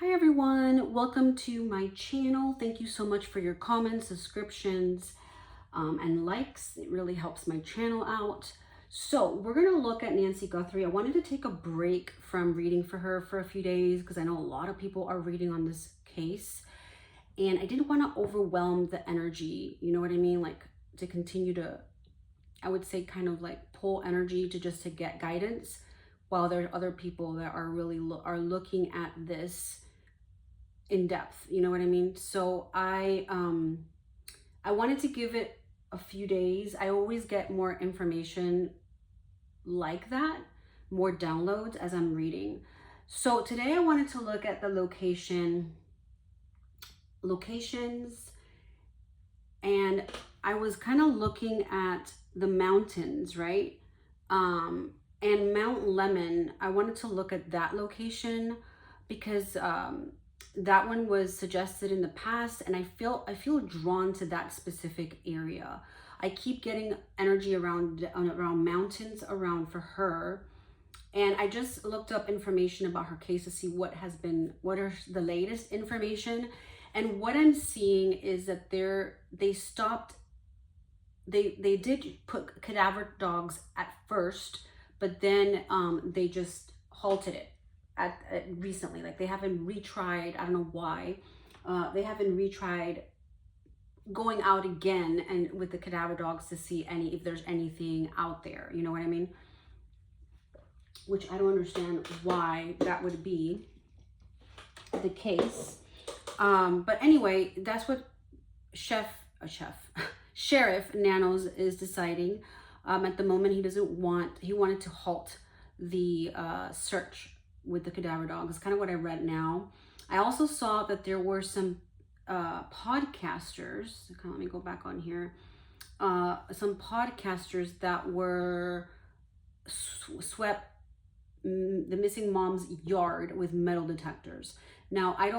Hi everyone, welcome to my channel. Thank you so much for your comments, subscriptions, and likes. It really helps my channel out. So we're gonna look at Nancy Guthrie. I wanted to take a break from reading for her for a few days because I know a lot of people are reading on this case. And I didn't want to overwhelm the energy, you know what I mean? Like to continue to, I would say kind of like pull energy to just to get guidance while there are other people that are really are looking at this in depth, you know what I mean? So I wanted to give it a few days. I always get more information like that, more downloads as I'm reading. So today I wanted to look at the locations, and I was kind of looking at the mountains, right? And Mount Lemon, I wanted to look at that location because that one was suggested in the past, and I feel drawn to that specific area. I keep getting energy around mountains around for her, and I just looked up information about her case to see what are the latest information. And what I'm seeing is that they did put cadaver dogs at first, but then they just halted it at recently. Like they haven't retried. I don't know why. They haven't retried going out again and with the cadaver dogs to see if there's anything out there. You know what I mean? Which I don't understand why that would be the case. But anyway, that's what Sheriff Nanos is deciding. At the moment, he wanted to halt the search with the cadaver dog. It's kind of what I read now. I also saw that there were some podcasters. Let me go back on here. Some podcasters that were swept the missing mom's yard with metal detectors. Now, I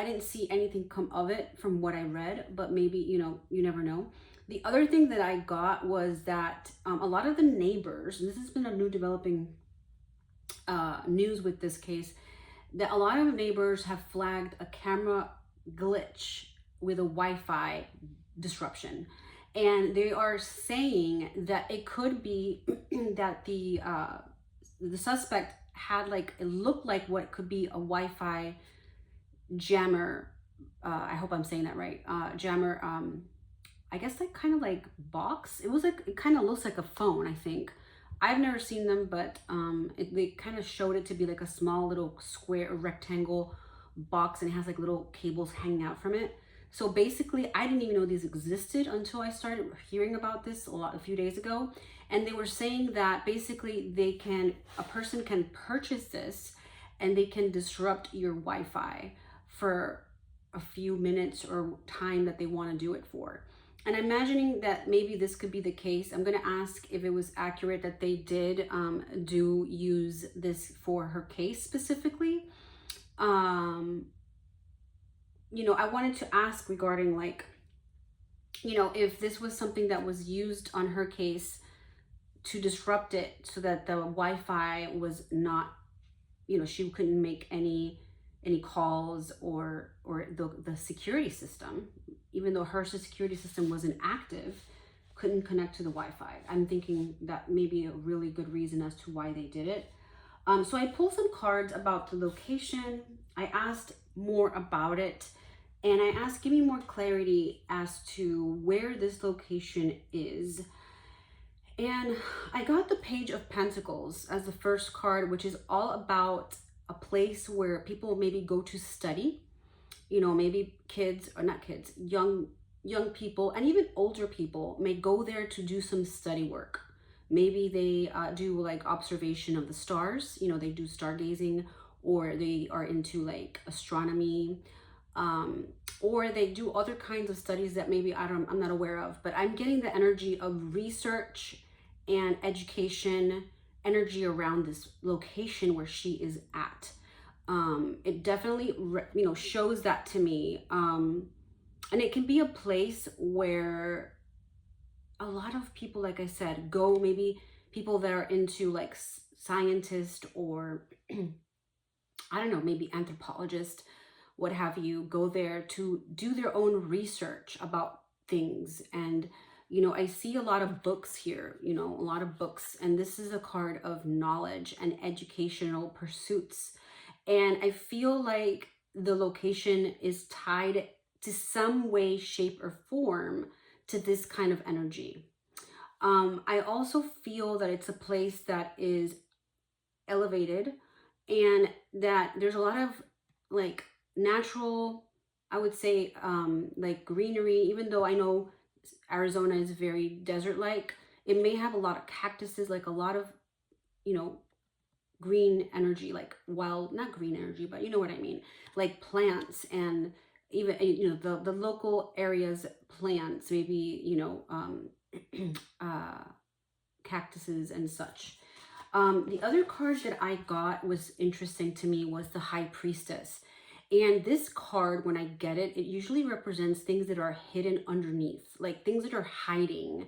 didn't see anything come of it from what I read, but maybe, you never know. The other thing that I got was that a lot of the neighbors, and this has been a new developing news with this case, that a lot of neighbors have flagged a camera glitch with a Wi-Fi disruption. And they are saying that it could be that the suspect had it looked like what could be a Wi-Fi jammer. I hope I'm saying that right. Jammer. I guess kind of like box. It kind of looks like a phone, I think. I've never seen them, but they kind of showed it to be like a small little square rectangle box, and it has little cables hanging out from it. So basically, I didn't even know these existed until I started hearing about this a few days ago. And they were saying that basically a person can purchase this and they can disrupt your Wi-Fi for a few minutes or time that they want to do it for. And I'm imagining that maybe this could be the case. I'm going to ask if it was accurate that they did do use this for her case specifically. I wanted to ask regarding if this was something that was used on her case to disrupt it so that the Wi-Fi was not, she couldn't make any calls or the security system, even though her security system wasn't active, couldn't connect to the Wi-Fi. I'm thinking that may be a really good reason as to why they did it. So I pulled some cards about the location. I asked more about it, and I asked, give me more clarity as to where this location is. And I got the Page of Pentacles as the first card, which is all about a place where people maybe go to study, maybe kids, or not kids, young people, and even older people may go there to do some study work. Maybe they do observation of the stars, they do stargazing, or they are into astronomy, or they do other kinds of studies that maybe I'm not aware of. But I'm getting the energy of research and education energy around this location where she is at. It definitely shows that to me, and it can be a place where a lot of people, like I said, go. Maybe people that are into scientists, or I don't know, maybe anthropologists, what have you, go there to do their own research about things. And, you know, I see a lot of books here, you know, a lot of books. And this is a card of knowledge and educational pursuits. And I feel like the location is tied to some way, shape, or form to this kind of energy. I also feel that it's a place that is elevated and that there's a lot of like natural, I would say, like greenery. Even though I know Arizona is very desert like, it may have a lot of cactuses, like a lot of, you know, green energy, like wild, not green energy, but you know what I mean, like plants. And even, you know, the local areas plants, maybe, you know, cactuses and such. The other card that I got was interesting to me was the High Priestess. And this card, when I get it, it usually represents things that are hidden underneath, like things that are hiding,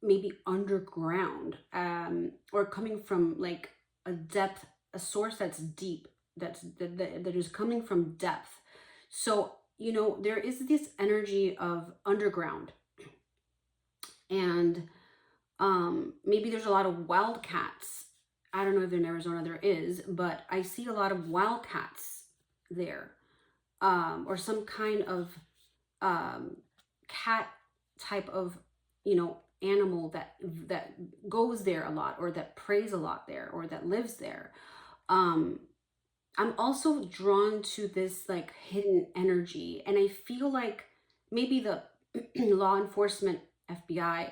maybe underground, or coming from like a depth, a source that's deep, that is coming from depth. So, you know, there is this energy of underground. And maybe there's a lot of wildcats. I don't know if in Arizona there is, but I see a lot of wildcats there, or some kind of cat type of, you know, animal that goes there a lot, or that preys a lot there, or that lives there. I'm also drawn to this like hidden energy, and I feel like maybe the law enforcement, FBI,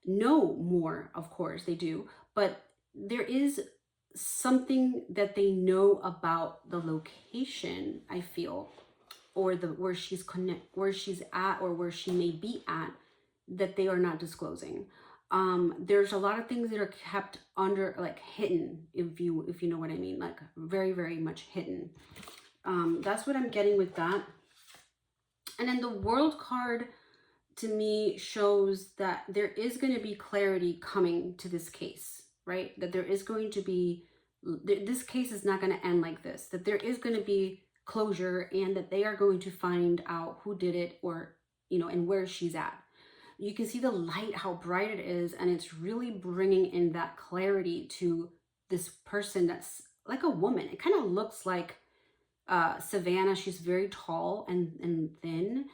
know more. Of course they do, but there is something that they know about the location, I feel, or the where she's at, or where she may be at, that they are not disclosing. There's a lot of things that are kept under, like hidden, if you know what I mean, like very, very much hidden. That's what I'm getting with that. And then the World card to me shows that there is going to be clarity coming to this case, right? That there is going to be, this case is not going to end like this, that there is going to be closure, and that they are going to find out who did it, or, you know, and where she's at. You can see the light, how bright it is, and it's really bringing in that clarity to this person that's like a woman. It kind of looks like Savannah. She's very tall and thin,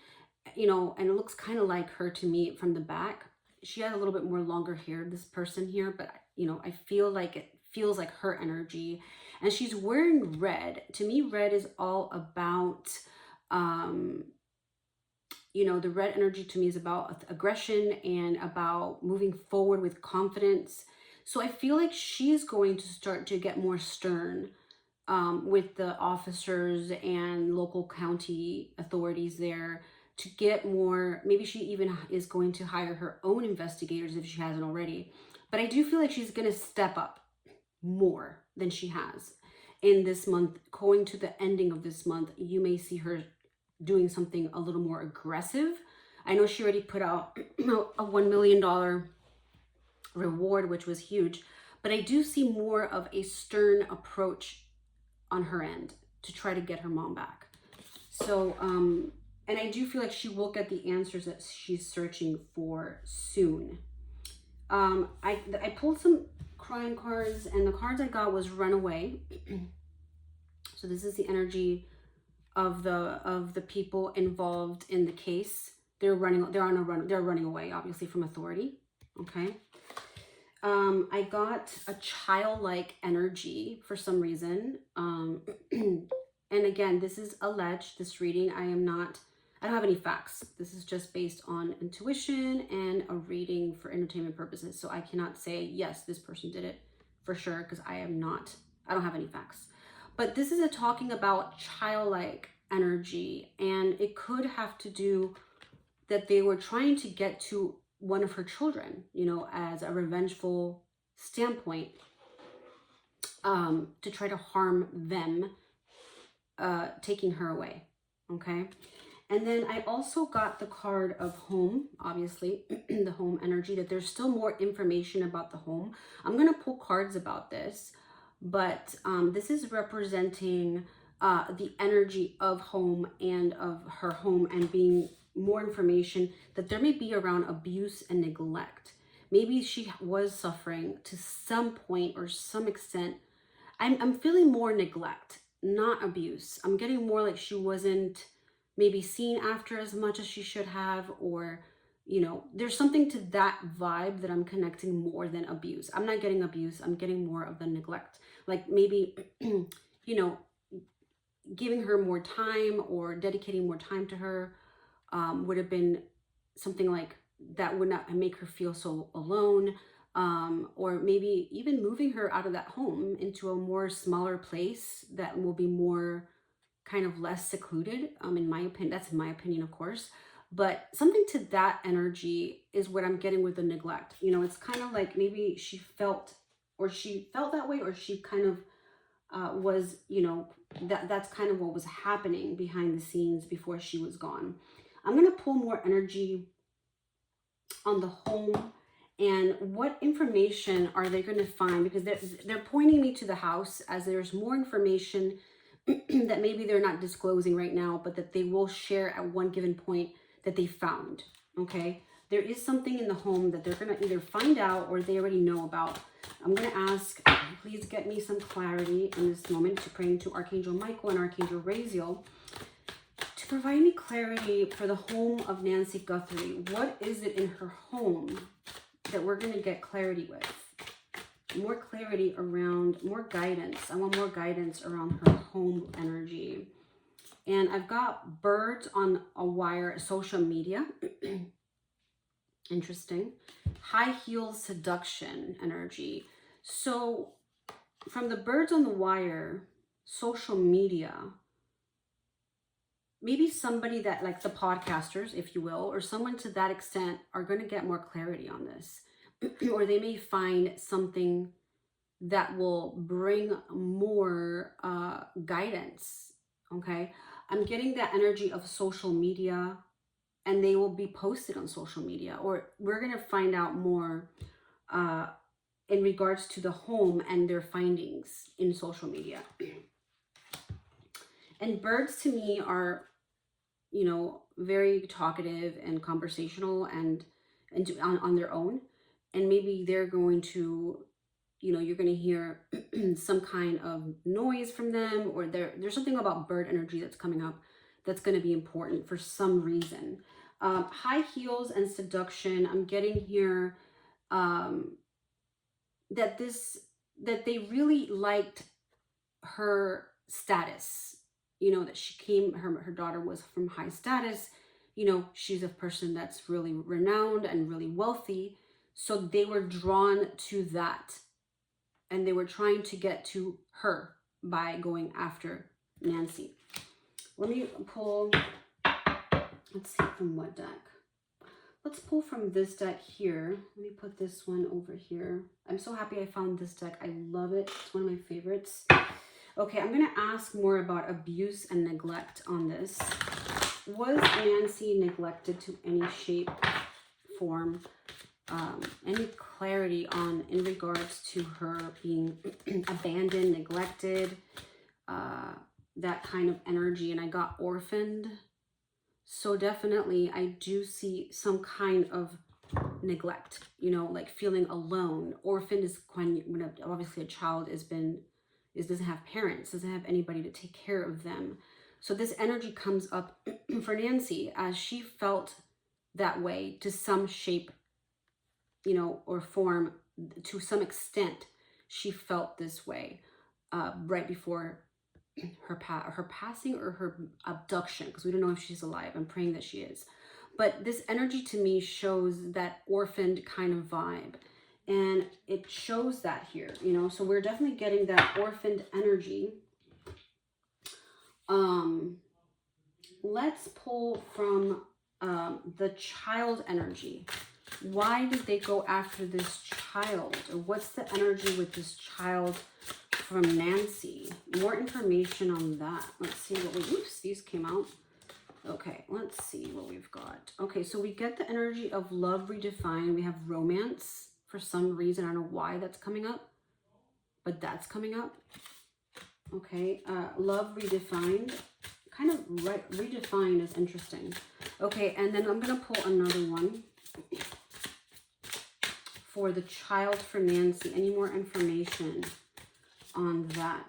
you know, and it looks kind of like her to me from the back. She has a little bit more longer hair, this person here, but, you know, I feel like it feels like her energy. And she's wearing red. To me, red is all about, you know, the red energy to me is about aggression and about moving forward with confidence. So I feel like she's going to start to get more stern with the officers and local county authorities there, to get more. Maybe she even is going to hire her own investigators if she hasn't already. But I do feel like she's going to step up more than she has in this month. Going to the ending of this month, you may see her doing something a little more aggressive. I know she already put out a $1 million reward, which was huge, but I do see more of a stern approach on her end to try to get her mom back. So, and I do feel like she will get the answers that she's searching for soon. I pulled some crime cards, and the cards I got was runaway. So this is the energy of the people involved in the case. They're running away, obviously, from authority. Okay. I got a childlike energy for some reason. And again, this is alleged, this reading. I don't have any facts. This is just based on intuition and a reading for entertainment purposes. So I cannot say, yes, this person did it for sure, because I don't have any facts. But this is talking about childlike energy, and it could have to do that they were trying to get to one of her children, you know, as a revengeful standpoint, to try to harm them, taking her away. Okay. And then I also got the card of home, obviously, the home energy, that there's still more information about the home. I'm going to pull cards about this, but this is representing the energy of home and of her home, and being more information that there may be around abuse and neglect. Maybe she was suffering to some point or some extent. I'm feeling more neglect, not abuse. I'm getting more like she wasn't maybe seen after as much as she should have, or, you know, there's something to that vibe that I'm connecting more than abuse. I'm not getting abuse, I'm getting more of the neglect. Like maybe, you know, giving her more time or dedicating more time to her would have been something like that would not make her feel so alone. Or maybe even moving her out of that home into a more smaller place that will be more kind of less secluded. In my opinion, that's my opinion, of course, but something to that energy is what I'm getting with the neglect. You know, it's kind of like maybe she felt that way, or she kind of was, you know, that's kind of what was happening behind the scenes before she was gone. I'm going to pull more energy on the home, and what information are they going to find, because they're pointing me to the house, as there's more information that maybe they're not disclosing right now, but that they will share at one given point that they found. Okay, there is something in the home that they're going to either find out or they already know about. I'm going to ask, please get me some clarity in this moment, to praying to Archangel Michael and Archangel Raziel to provide me clarity for the home of Nancy Guthrie. What is it in her home that we're going to get clarity with? More clarity around, more guidance. I want more guidance around her home energy. And I've got birds on a wire, social media. Interesting. High heels seduction energy. So from the birds on the wire, social media, maybe somebody that, like the podcasters, if you will, or someone to that extent, are going to get more clarity on this. Or they may find something that will bring more guidance. Okay, I'm getting that energy of social media, and they will be posted on social media, or we're going to find out more in regards to the home and their findings in social media. And birds to me are, you know, very talkative and conversational, and on their own. And maybe they're going to, you know, you're going to hear some kind of noise from them, or there's something about bird energy that's coming up that's going to be important for some reason. High heels and seduction. I'm getting here that they really liked her status. You know, that she came, her daughter was from high status. You know, she's a person that's really renowned and really wealthy. So they were drawn to that, and they were trying to get to her by going after Nancy. Let me pull, let's see from what deck. Let's pull from this deck here. Let me put this one over here. I'm so happy I found this deck. I love it. It's one of my favorites. Okay, I'm going to ask more about abuse and neglect on this. Was Nancy neglected to any shape, form? Any clarity on in regards to her being abandoned, neglected, that kind of energy. And I got orphaned. So definitely I do see some kind of neglect, you know, like feeling alone. Orphaned is when obviously a child doesn't have parents, doesn't have anybody to take care of them. So this energy comes up for Nancy, as she felt that way to some shape, you know, or form. To some extent she felt this way right before her passing, or her abduction, because we don't know if she's alive. I'm praying that she is. But this energy to me shows that orphaned kind of vibe, and it shows that here, you know. So we're definitely getting that orphaned energy. Let's pull from the child energy. Why did they go after this child? Or what's the energy with this child from Nancy? More information on that. Let's see what oops, these came out. Okay, let's see what we've got. Okay, so we get the energy of love redefined. We have romance for some reason. I don't know why that's coming up, but that's coming up. Okay, love redefined. Kind of redefined is interesting. Okay, and then I'm going to pull another one for the child for Nancy. Any more information on that?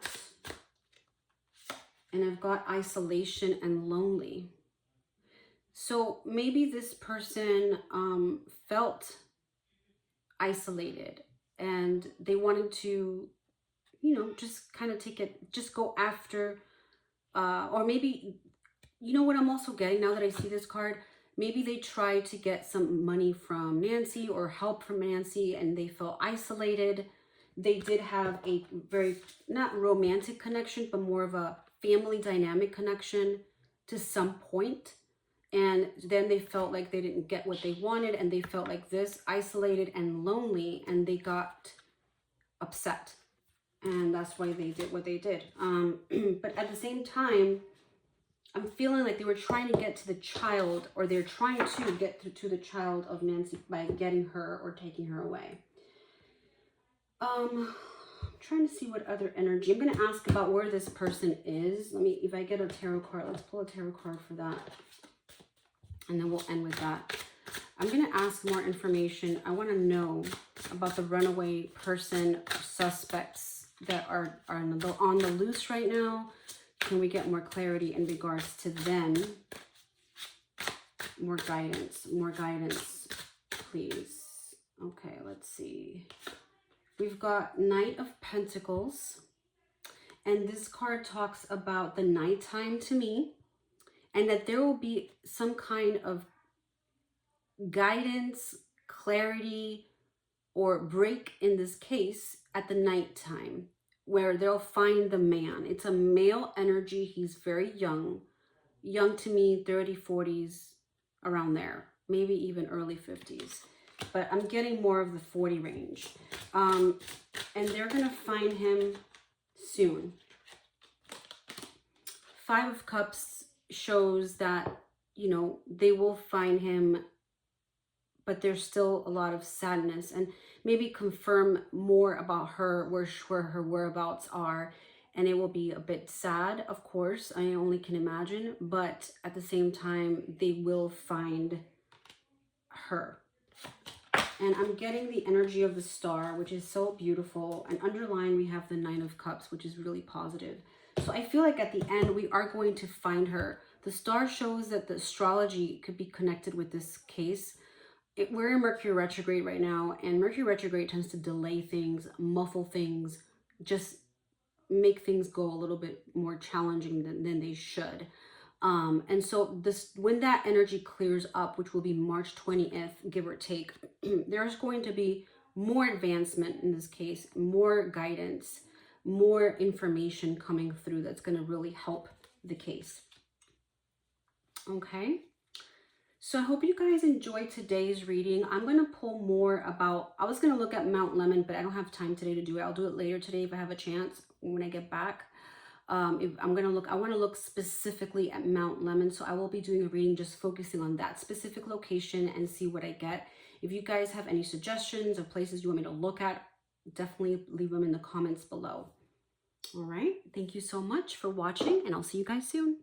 And I've got isolation and lonely. So maybe this person felt isolated and they wanted to, you know, just kind of take it, just go after, or maybe, you know what I'm also getting now that I see this card? Maybe they tried to get some money from Nancy or help from Nancy and they felt isolated. They did have a very, not romantic connection, but more of a family dynamic connection to some point. And then they felt like they didn't get what they wanted and they felt like this, isolated and lonely, and they got upset. And that's why they did what they did. But at the same time, I'm feeling like they were trying to get to the child, or they're trying to get to the child of Nancy by getting her or taking her away. I'm trying to see what other energy. I'm going to ask about where this person is. Let me, if I get a tarot card, let's pull a tarot card for that. And then we'll end with that. I'm going to ask more information. I want to know about the runaway person, suspects that are on the loose right now. Can we get more clarity in regards to them? More guidance, please. Okay, let's see. We've got Knight of Pentacles. And this card talks about the nighttime to me. And that there will be some kind of guidance, clarity, or break in this case at the nighttime, where they'll find the man. It's a male energy. He's very young. Young to me, 30, 40s, around there. Maybe even early 50s. But I'm getting more of the 40 range. And they're going to find him soon. 5 of Cups shows that, you know, they will find him, but there's still a lot of sadness, and maybe confirm more about her, where her whereabouts are. And it will be a bit sad, of course, I only can imagine, but at the same time, they will find her. And I'm getting the energy of the Star, which is so beautiful. And underlying, we have the 9 of Cups, which is really positive. So I feel like at the end, we are going to find her. The Star shows that the astrology could be connected with this case. We're in Mercury retrograde right now, and Mercury retrograde tends to delay things, muffle things, just make things go a little bit more challenging than they should. And so when that energy clears up, which will be March 20th, give or take, there's going to be more advancement in this case, more guidance, more information coming through that's going to really help the case. Okay. So I hope you guys enjoyed today's reading. I'm going to pull more about, I was going to look at Mount Lemon, but I don't have time today to do it. I'll do it later today if I have a chance when I get back. If I'm going to look, I want to look specifically at Mount Lemon. So I will be doing a reading just focusing on that specific location and see what I get. If you guys have any suggestions or places you want me to look at, definitely leave them in the comments below. All right. Thank you so much for watching, and I'll see you guys soon.